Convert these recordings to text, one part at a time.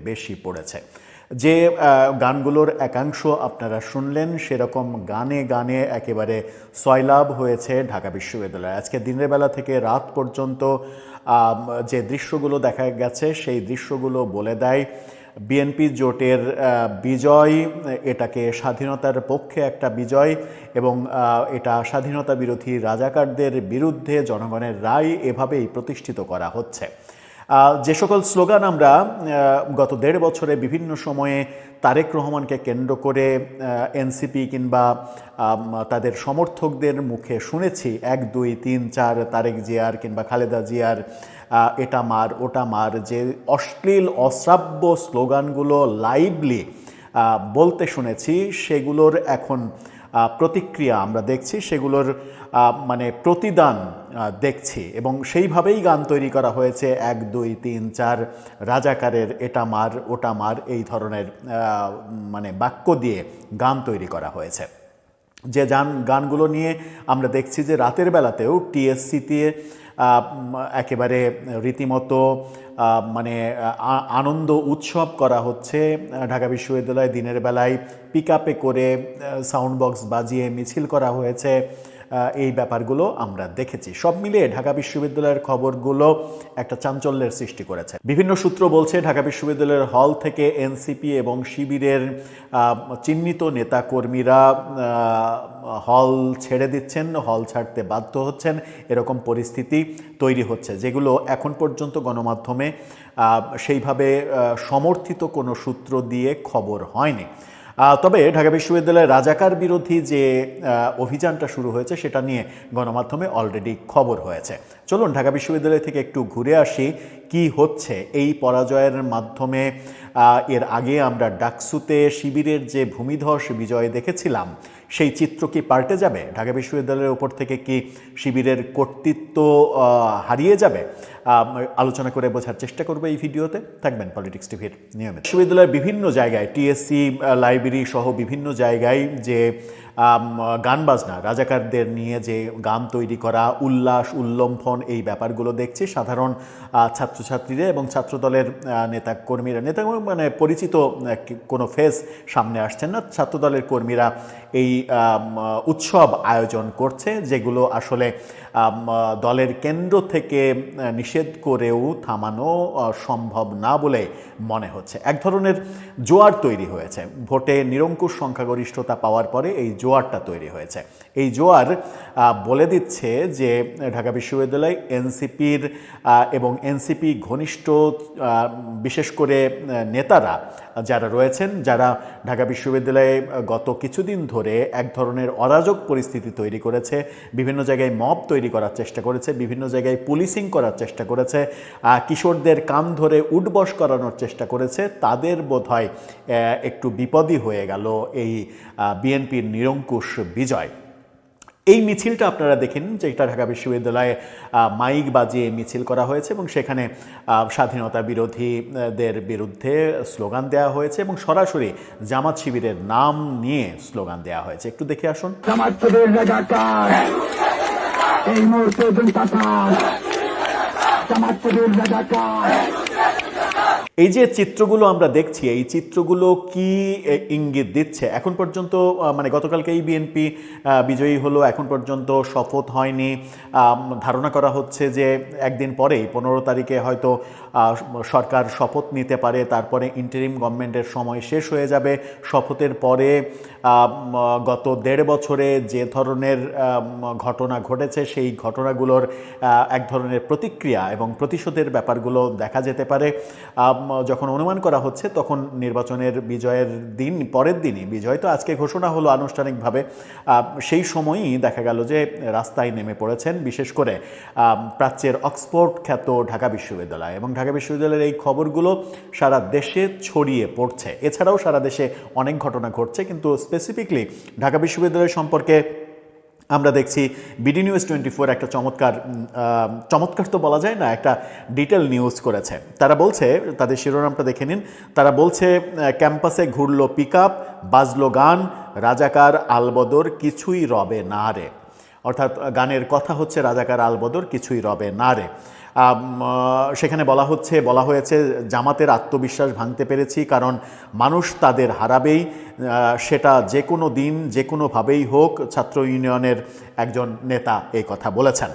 বেশি পড়েছে। যে গানগুলোর একাংশ আপনারা শুনলেন, সেরকম গানে গানে একেবারে সয়লাভ হয়েছে ঢাকা বিশ্ববিদ্যালয়ে। আজকে দিনের বেলা থেকে রাত পর্যন্ত যে দৃশ্যগুলো দেখা গেছে, সেই দৃশ্যগুলো বলে দেয় বিএনপি জোটের বিজয়, এটাকে স্বাধীনতার পক্ষে একটা বিজয়, এবং এটা স্বাধীনতা বিরোধী রাজাকারদের বিরুদ্ধে জনগণের রায় এভাবেই প্রতিষ্ঠিত করা হচ্ছে। যে সকল স্লোগান আমরা গত ১.৫ বছরে বিভিন্ন সময়ে তারেক রহমানকে কেন্দ্র করে এনসিপি কিংবা তাদের সমর্থকদের মুখে শুনেছি, ১, ২, ৩, ৪ তারেক জিয়ার কিংবা খালেদা জিয়ার এটা মার ওটা মার, যে অশ্লীল অশ্রাব্য স্লোগানগুলো লাইভলি বলতে শুনেছি, সেগুলোর এখন প্রতিক্রিয়া আমরা দেখছি, সেগুলোর মানে প্রতিদান দেখছি, এবং সেইভাবেই গান তৈরি করা হয়েছে। ১, ২, ৩, ৪ রাজাকারের এটা মার ওটা মার, এই ধরনের মানে বাক্য দিয়ে গান তৈরি করা হয়েছে। যে গানগুলো নিয়ে আমরা দেখছি যে রাতের বেলাতেও টিএসসিতে একেবারে রীতিমতো মানে আনন্দ উৎসব করা হচ্ছে। ঢাকা বিশ্ববিদ্যালয়ে দিনের বেলায় পিকআপে করে সাউন্ড বক্স বাজিয়ে মিছিল করা হয়েছে। এই ব্যাপারগুলো আমরা দেখেছি। সব মিলিয়ে ঢাকা বিশ্ববিদ্যালয়ের খবরগুলো একটা চাঞ্চল্যের সৃষ্টি করেছে। বিভিন্ন সূত্র বলছে ঢাকা বিশ্ববিদ্যালয়ের হল থেকে এনসিপি এবং শিবিরের চিহ্নিত নেতাকর্মীরা হল ছেড়ে দিচ্ছেন, হল ছাড়তে বাধ্য হচ্ছেন, এরকম পরিস্থিতি তৈরি হচ্ছে, যেগুলো এখন পর্যন্ত গণমাধ্যমে সেইভাবে সমর্থিত কোনো সূত্র দিয়ে খবর হয়নি। তবে ঢাকা বিশ্ববিদ্যালয়ের রাজাকার বিরোধী যে অভিযানটা শুরু হয়েছে, সেটা নিয়ে গণমাধ্যমে অলরেডি খবর হয়েছে। চলুন ঢাকা বিশ্ববিদ্যালয় থেকে একটু ঘুরে আসি কি হচ্ছে এই পরাজয়ের মাধ্যমে। এর আগে আমরা ডাকসুতে শিবিরের যে ভূমিধস বিজয় দেখেছিলাম, সেই চিত্র কি পাল্টে যাবে? ঢাকা বিশ্ববিদ্যালয়ের উপর থেকে কি শিবিরের কর্তৃত্ব হারিয়ে যাবে? আলোচনা করে বোঝার চেষ্টা করবো এই ভিডিওতে। থাকবেন পলিটিক্স টিভির নিয়মিত। বিশ্ববিদ্যালয়ের বিভিন্ন জায়গায়, টিএসসি লাইব্রেরি সহ বিভিন্ন জায়গায় যে গান বাজনা, রাজাকারদের নিয়ে যে গান তৈরি করা, উল্লাস উল্লম্ফন, এই ব্যাপারগুলো দেখছি। সাধারণ ছাত্রছাত্রীরা এবং ছাত্রদলের নেতাকর্মীরা, মানে পরিচিত কোনো ফেস সামনে আসছেন না, ছাত্রদলের কর্মীরা এই উৎসব আয়োজন করছে, যেগুলো আসলে দলের কেন্দ্র থেকে নিষেধ করেও থামানো সম্ভব না বলে মনে হচ্ছে। এক ধরনের জোয়ার তৈরি হয়েছে। ভোটে নিরঙ্কুশ সংখ্যাগরিষ্ঠতা পাওয়ার পরে এই জোয়ারটা তৈরি হয়েছে। এই জোয়ার বলে দিচ্ছে যে ঢাকা বিশ্ববিদ্যালয় এনসিপির এবং এনসিপি ঘনিষ্ঠ বিশেষ করে নেতারা যারা রয়েছেন, যারা ঢাকা বিশ্ববিদ্যালয়ে গত কিছুদিন ধরে এক ধরনের অরাজক পরিস্থিতি তৈরি করেছে, বিভিন্ন জায়গায় মব তৈরি করার চেষ্টা করেছে, বিভিন্ন জায়গায় পুলিশিং করার চেষ্টা করেছে, কিশোরদের কান ধরে উঠবস করানোর চেষ্টা করেছে, তাদের বোধহয় একটু বিপদই হয়ে গেল এই বিএনপির নিরঙ্কুশ বিজয়। এই মিছিলটা আপনারা দেখেন, যেটা ঢাকা বিশ্ববিদ্যালয়ে মাইক বাজিয়ে মিছিল করা হয়েছে, এবং সেখানে স্বাধীনতা বিরোধীদের বিরুদ্ধে স্লোগান দেওয়া হয়েছে, এবং সরাসরি জামাত শিবিরের নাম নিয়ে স্লোগান দেওয়া হয়েছে। একটু দেখে আসুন। এই যে চিত্রগুলো আমরা দেখছি, এই চিত্রগুলো কি ইঙ্গিত দিচ্ছে? এখন পর্যন্ত মানে গতকালকেই বিএনপি বিজয়ী হলো, এখন পর্যন্ত শপথ হয়নি। ধারণা করা হচ্ছে যে একদিন পরেই 15 তারিখে হয়তো সরকার শপথ নিতে পারে, তারপরে ইন্টারিম গভর্নমেন্টের সময় শেষ হয়ে যাবে। শপথের পরে গত 1.5 বছরে যে ধরনের ঘটনা ঘটেছে, সেই ঘটনাগুলোর এক ধরনের প্রতিক্রিয়া এবং প্রতিশোধের ব্যাপারগুলো দেখা যেতে পারে। যখন অনুমান করা হচ্ছে, তখন নির্বাচনের বিজয়ের দিন, পরের দিনই, বিজয় তো আজকে ঘোষণা হলো আনুষ্ঠানিকভাবে, সেই সময়ই দেখা গেল যে রাস্তায় নেমে পড়েছেন বিশেষ করে প্রাচ্যের অক্সফোর্ড খ্যাত ঢাকা বিশ্ববিদ্যালয়, এবং ঢাকা বিশ্ববিদ্যালয়ের এই খবরগুলো সারা দেশে ছড়িয়ে পড়ছে। এছাড়াও সারা দেশে অনেক ঘটনা ঘটছে, কিন্তু স্পেসিফিকলি ঢাকা বিশ্ববিদ্যালয় সম্পর্কে আমরা দেখছি বিডি নিউজ 24 একটা চমৎকার তো বলা যায় না, একটা ডিটেল নিউজ করেছে। তারা বলছে, তাদের শিরোনামটা দেখে নিন, তারা বলছে ক্যাম্পাসে ঘুরলো পিকআপ, বাজলো গান, রাজাকার আলবদর কিছুই রবে না রে। অর্থাৎ গানের কথা হচ্ছে রাজাকার আলবদর কিছুই রবে না রে। সেখানে বলা হয়েছে জামাতের আত্মবিশ্বাস ভাঙতে পেরেছি, কারণ মানুষ তাদের হারাবেই, সেটা যে কোনো দিন যে কোনোভাবেই হোক। ছাত্র ইউনিয়নের একজন নেতা এই কথা বলেছেন।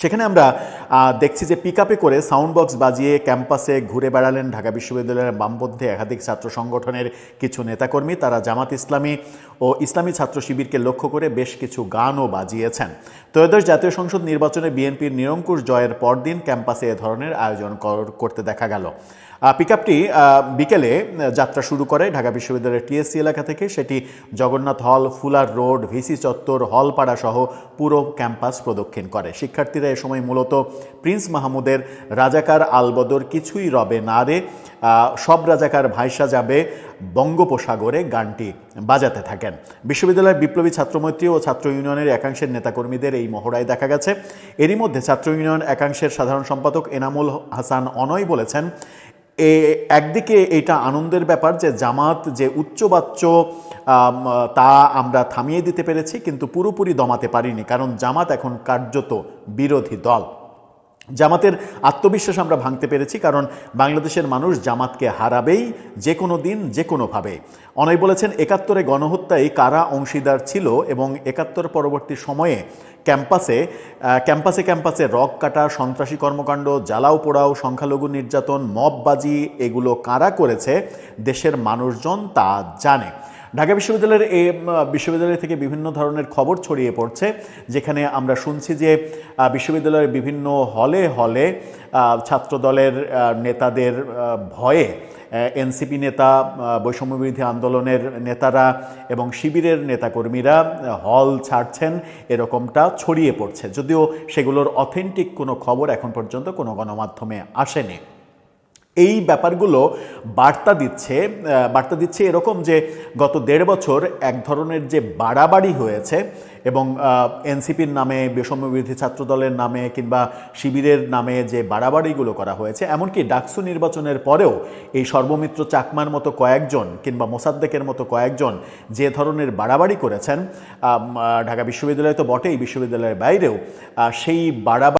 সেখানে আমরা দেখছি যে পিকআপে করে সাউন্ড বক্স বাজিয়ে ক্যাম্পাসে ঘুরে বেড়ালেন ঢাকা বিশ্ববিদ্যালয়ের বামপন্থী একাধিক ছাত্র সংগঠনের কিছু নেতাকর্মী। তারা জামাত ইসলামী ও ইসলামী ছাত্র শিবিরকে লক্ষ্য করে বেশ কিছু গানও বাজিয়েছেন। ত্রয়োদশ জাতীয় সংসদ নির্বাচনে বিএনপির নিরঙ্কুশ জয়ের পরদিন ক্যাম্পাসে এ ধরনের আয়োজন করতে দেখা গেল। পিকআপটি বিকেলে যাত্রা শুরু করে ঢাকা বিশ্ববিদ্যালয়ের টিএসসি এলাকা থেকে। সেটি জগন্নাথ হল, ফুলার রোড, ভিসি চত্বর, হলপাড়া সহ পুরো ক্যাম্পাস প্রদক্ষিণ করে। শিক্ষার্থীরা এ সময় মূলত প্রিন্স মাহমুদের রাজাকার আলবদর কিছুই রবে না রে, সব রাজাকার ভাইসা যাবে বঙ্গোপসাগরে গানটি বাজাতে থাকেন। বিশ্ববিদ্যালয়ের বিপ্লবী ছাত্রমৈত্রী ও ছাত্র ইউনিয়নের একাংশের নেতাকর্মীদের এই মহড়ায় দেখা গেছে। এরই মধ্যে ছাত্র ইউনিয়ন একাংশের সাধারণ সম্পাদক এনামুল হাসান অনয় বলেছেন, একদিকে এটা আনন্দের ব্যাপার যে জামাত যে উচ্চবাচ্য তা আমরা থামিয়ে দিতে পেরেছি, কিন্তু পুরোপুরি দমাতে পারিনি, কারণ জামাত এখন কার্যত বিরোধী দল। জামাতের আত্মবিশ্বাস আমরা ভাঙতে পেরেছি, কারণ বাংলাদেশের মানুষ জামাতকে হারাবেই যে কোনো দিন যে কোনোভাবে। অনয় বলেছেন, ৭১ গণহত্যায় কারা অংশীদার ছিল এবং ৭১ পরবর্তী সময়ে ক্যাম্পাসে রক কাটা, সন্ত্রাসী কর্মকাণ্ড, জ্বালাও পোড়াও, সংখ্যালঘু নির্যাতন, মববাজি এগুলো কারা করেছে দেশের মানুষজন তা জানে। ঢাকা বিশ্ববিদ্যালয় থেকে বিভিন্ন ধরনের খবর ছড়িয়ে পড়ছে, যেখানে আমরা শুনছি যে বিশ্ববিদ্যালয়ের বিভিন্ন হলে ছাত্রদলের নেতাদের ভয়ে এনসিপি নেতা, বৈষম্যবিরোধী আন্দোলনের নেতারা এবং শিবিরের নেতাকর্মীরা হল ছাড়ছেন, এরকমটা ছড়িয়ে পড়ছে, যদিও সেগুলোর অথেন্টিক কোনো খবর এখন পর্যন্ত কোনো গণমাধ্যমে আসেনি। এই ব্যাপারগুলো বার্তা দিচ্ছে এরকম যে গত ১.৫ বছর এক ধরনের যে বাড়াবাড়ি হয়েছে এবং এনসিপির নামে, বৈষম্যবিরোধী ছাত্রদলের নামে কিংবা শিবিরের নামে যে বাড়াবাড়িগুলো করা হয়েছে, এমনকি ডাকসু নির্বাচনের পরেও এই সর্বমিত্র চাকমার মতো কয়েকজন কিংবা মোসাদ্দেকের মতো কয়েকজন যে ধরনের বাড়াবাড়ি করেছেন ঢাকা বিশ্ববিদ্যালয় তো বটেই, বিশ্ববিদ্যালয়ের বাইরেও সেই বাড়াবাড়ি